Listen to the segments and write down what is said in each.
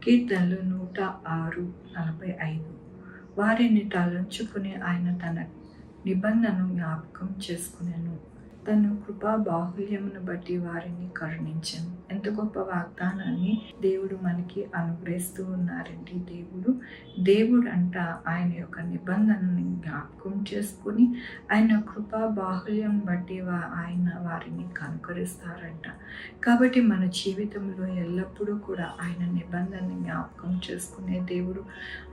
కీర్తనలు 106:45. వారిని తలంచుకుని ఆయన తన నిబంధనను జ్ఞాపకం చేసుకునెను. తన కృపా బాహుల్యమును బట్టి వారిని కరుణించెను. ఎంత గొప్ప వాగ్దానాన్ని దేవుడు మనకి అనుగ్రహిస్తూ ఉన్నారండి. దేవుడు అంట ఆయన యొక్క నిబంధనని జ్ఞాపకం చేసుకుని ఆయన కృపా బాహుల్యం బట్టి ఆయన వారిని కనుకరిస్తారంట. కాబట్టి మన జీవితంలో ఎల్లప్పుడూ కూడా ఆయన నిబంధనని జ్ఞాపకం చేసుకునే దేవుడు,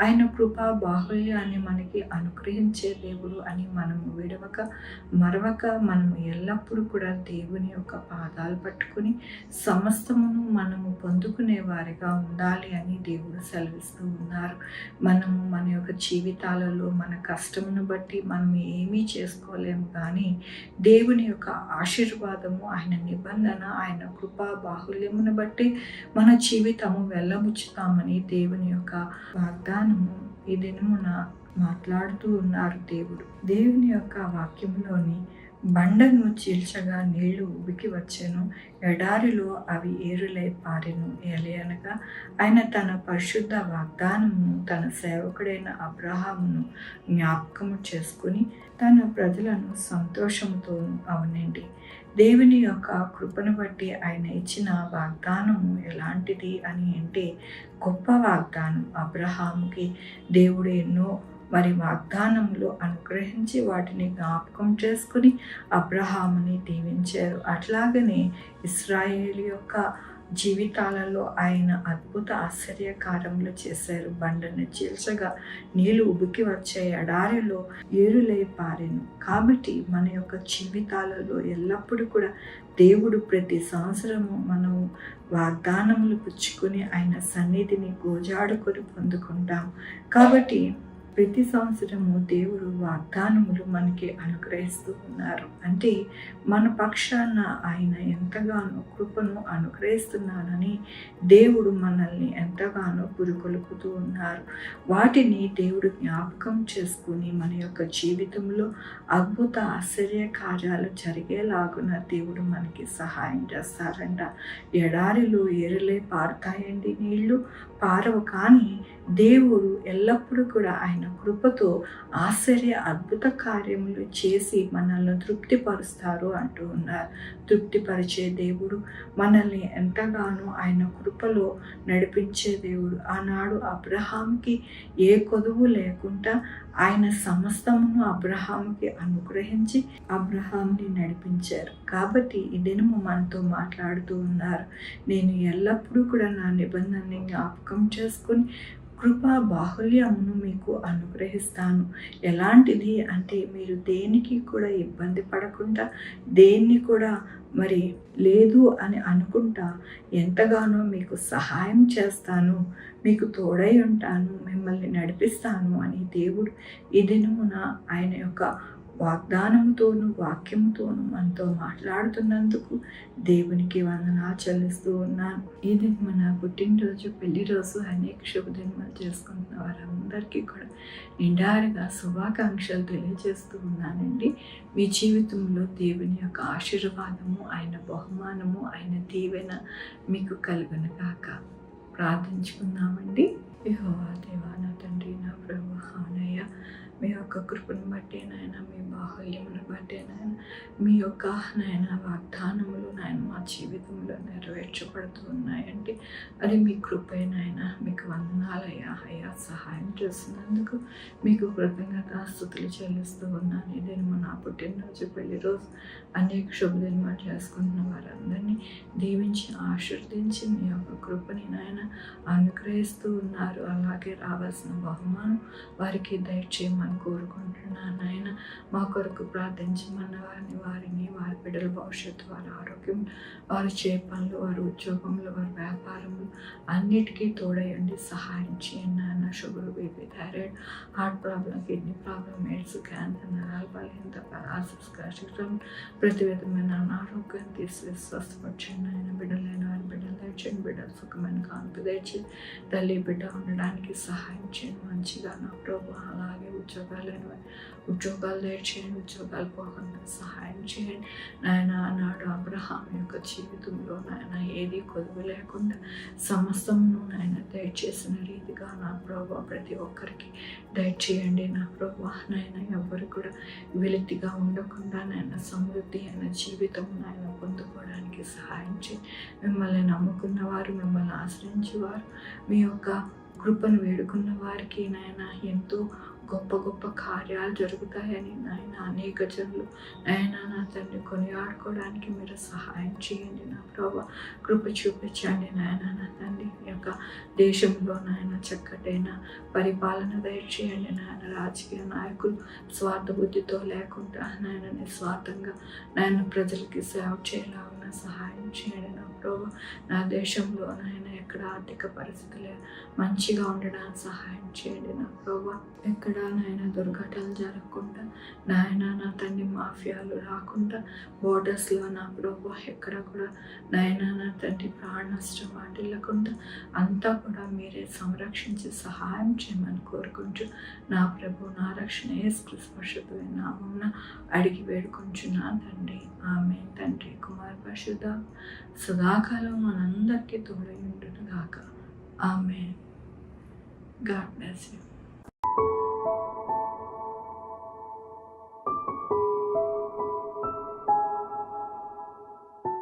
ఆయన కృపా బాహుల్యాన్ని మనకి అనుగ్రహించే దేవుడు అని మనము విడవక మరవక మనము ఎల్లప్పుడూ కూడా దేవుని యొక్క పాదాలు పట్టుకుని సమస్తమును మనము పొందుకునే వారిగా ఉండాలి అని దేవుడు సెలవిస్తూ ఉన్నారు. మనము మన యొక్క జీవితాలలో మన కష్టమును బట్టి మనం ఏమీ చేసుకోలేము, కానీ దేవుని యొక్క ఆశీర్వాదము, ఆయన నిబంధన, ఆయన కృపా బాహుల్యమును బట్టి మన జీవితము వెళ్ళబుచ్చుతామని దేవుని యొక్క వాగ్దానము ఈ దినమున మాట్లాడుతూ ఉన్నారు దేవుడు. దేవుని యొక్క వాక్యంలోని బండను చీల్చగా నీళ్లు ఉబికి వచ్చెను, ఎడారిలో అవి ఏరులై పారెను. ఎలయనగా ఆయన తన పరిశుద్ధ వాగ్దానము తన సేవకుడైన అబ్రహామును జ్ఞాపకము చేసుకుని తన ప్రజలను సంతోషముతోనూ అవునండి. దేవుని యొక్క కృపను బట్టి ఆయన ఇచ్చిన వాగ్దానము ఎలాంటిది అని అంటే గొప్ప వాగ్దానం. అబ్రహాముకి దేవుడు ఎన్నో వాగ్దానములు అనుగ్రహించి వాటిని జ్ఞాపకం చేసుకుని అబ్రహాముని దీవించారు. అట్లాగనే ఇశ్రాయేలు యొక్క జీవితాలలో ఆయన అద్భుత ఆశ్చర్యకార్యములు చేశారు. బండను చీల్చగా నీళ్లు ఉబికి వచ్చే, ఎడారిలో ఏరులై పారెను. కాబట్టి మన యొక్క జీవితాలలో ఎల్లప్పుడూ కూడా దేవుడు ప్రతి సంవత్సరము మనం వాగ్దానములు పుచ్చుకొని ఆయన సన్నిధిని గోజాడుకొని పొందుకుంటాం. కాబట్టి ప్రతి సంవత్సరము దేవుడు వాగ్దానములు మనకి అనుగ్రహిస్తూ ఉన్నారు. అంటే మన పక్షాన ఆయన ఎంతగానో కృపను అనుగ్రహిస్తున్నానని దేవుడు మనల్ని ఎంతగానో పురుకొలుపుతూ ఉన్నారు. వాటిని దేవుడు జ్ఞాపకం చేసుకుని మన యొక్క జీవితంలో అద్భుత ఆశ్చర్య కార్యాలు జరిగేలాగున దేవుడు మనకి సహాయం చేస్తారంట. ఎడారిలో ఏరులే పారుతాయండి, నీళ్లు పారవు, కానీ దేవుడు ఎల్లప్పుడూ కూడా ఆయన కృపతో ఆశ్చర్య అద్భుత కార్యములు చేసి మనల్ని తృప్తిపరుస్తారు అంటూ ఉన్నారు. తృప్తిపరిచే దేవుడు, మనల్ని ఎంతగానో ఆయన కృపలో నడిపించే దేవుడు. ఆనాడు అబ్రహాంకి ఏ కొదువు లేకుండా ఆయన సమస్తమును అబ్రహాంకి అనుగ్రహించి అబ్రహాంని నడిపించారు. కాబట్టి ఈ దినము మనతో మాట్లాడుతూ ఉన్నారు, నేను ఎల్లప్పుడూ కూడా నా నిబంధనని జ్ఞాపకం చేసుకుని కృపా బాహుల్యమును మీకు అనుగ్రహిస్తాను. ఎలాంటిది అంటే మీరు దేనికి కూడా ఇబ్బంది పడకుండా, దేన్ని కూడా లేదు అని అనుకుంటా ఎంతగానో మీకు సహాయం చేస్తాను, మీకు తోడై ఉంటాను, మిమ్మల్ని నడిపిస్తాను అని దేవుడు ఈ దినమున ఆయన యొక్క వాగ్దానముతోనూ వాక్యముతోనూ మనతో మాట్లాడుతున్నందుకు దేవునికి వందనాలు చెల్లిస్తూ ఉన్నాను. ఇది మన పుట్టినరోజు, పెళ్లి రోజు, అనేక శుభదినాలు చేసుకుంటున్న వారందరికీ కూడా నిండారుగా శుభాకాంక్షలు తెలియజేస్తూ ఉన్నానండి. మీ జీవితంలో దేవుని యొక్క ఆశీర్వాదము, ఆయన బహుమానము, ఆయన దీవెన మీకు కలుగును గాక. ప్రార్థించుకుందామండి. యెహోవా దేవా, నా తండ్రి, నా ప్రభువా, అవునయ్యా, మీ యొక్క కృపను బట్టి నాయన, మీ బాహుల్యమును బట్టి నాయన, మీ యొక్క నాయన వాగ్దానములు నాయన మా జీవితంలో నెరవేర్చబడుతూ ఉన్నాయండి. అది మీ కృపే నాయన. మీకు వందనాలయ్యా. అయ్యా, సహాయం చేస్తున్నందుకు మీకు కృతజ్ఞతాస్తుతులు చెల్లిస్తూ ఉన్నాను. ఇదేమో నా పుట్టినరోజు, పెళ్లి రోజు, అనేక శుభదినాలు చేసుకుంటున్న వారందరినీ దీవించి ఆశీర్వదించి మీ యొక్క కృపని నాయన అనుగ్రహిస్తూ ఉన్నారు. అలాగే రావాల్సిన బహుమానం వారికి దయచేయమని కోరుకుంటున్నాను నాయన. మా కొరకు ప్రార్థించమన్న వారిని వారి బిడ్డల భవిష్యత్తు, వారి ఆరోగ్యం, వారి పనులు, వారి ఉద్యోగంలో, వారి వ్యాపారములు అన్నిటికీ తోడయండి, సహాయం చేయండి నాయన. Sugar, BP, thyroid, heart problem, kidney problem, AIDS, cancer, నరాల బలహీనత, పారాలసిస్, గ్యాస్ట్రిక్, ప్రతి విధమైన అనారోగ్యం తీసివేసి స్వస్థపరచండి నాయన. బిడ్డలైన వారి బిడ్డలు దయచేయండి, బిడ్డలు సుఖమైన కానుక దయచేయండి. తల్లి బిడ్డ ఉండడానికి సహాయం చేయండి. మంచిగా నా ప్రభు అలాగే ఉద్యోగాలు దయచేయండి, ఉద్యోగాలు పోకుండా సహాయం చేయండి నాయన. ఆనాడు అబ్రహాం యొక్క జీవితంలో నాయన ఏది కొదువు లేకుండా సమస్తమును నాయన దయచేసిన రీతిగా నా ప్రభు ప్రతి ఒక్కరికి దయచేయండి నా ప్రభు నాయన. ఎవ్వరు కూడా వెలితిగా ఉండకుండా నాయన సమృద్ధి అయిన జీవితం నాయన పొందుకోవడానికి సహాయం చేయండి. మిమ్మల్ని నమ్ముకున్న వారు, మిమ్మల్ని ఆశ్రయించేవారు, మీ యొక్క కృపను వేడుకున్న వారికి నాయన ఎంతో గొప్ప గొప్ప కార్యాలు జరుగుతాయని నాయన అనేక జనులు నాయన నా తండ్రి కొనియాడుకోవడానికి మీరు సహాయం చేయండి నా ప్రభు. కృప చూపించండి నాయన నా తండ్రి. ఈ యొక్క దేశంలో నాయన చక్కటైన పరిపాలన దయచేయండి నాయన. రాజకీయ నాయకులు స్వార్థ బుద్ధితో లేకుండా నాయన నిస్వార్థంగా నాయన ప్రజలకి సేవ చేయాలన్న సహాయం చేయండి నా ప్రభు. నా దేశంలో నాయన ఎక్కడ ఆర్థిక పరిస్థితులు మంచిగా ఉండడానికి సహాయం చేయండి నా ప్రభు. ఎక్కడ నాయన దుర్ఘటనలు జరగకుండా నాయన నా తండ్రి మాఫియాలు రాకుండా బోర్డర్స్లో నా ప్రభు ఎక్కడ కూడా నాయన నా తండ్రి ప్రాణ నష్టం వాటిల్లకుండా అంతా కూడా మీరే సంరక్షించి సహాయం చేయమని కోరుకుంటూ నా ప్రభు నా రక్షణ యేసుక్రీస్తు పరిశుద్ధమైన నామమున అడిగి వేడుకుంటున్నా తండ్రి. ఆమేన్. తండ్రి కుమార పరిశుద్ధ సదాకాలం మనందరికీ తోడై ఉండును గాక. ఆమేన్. God bless you.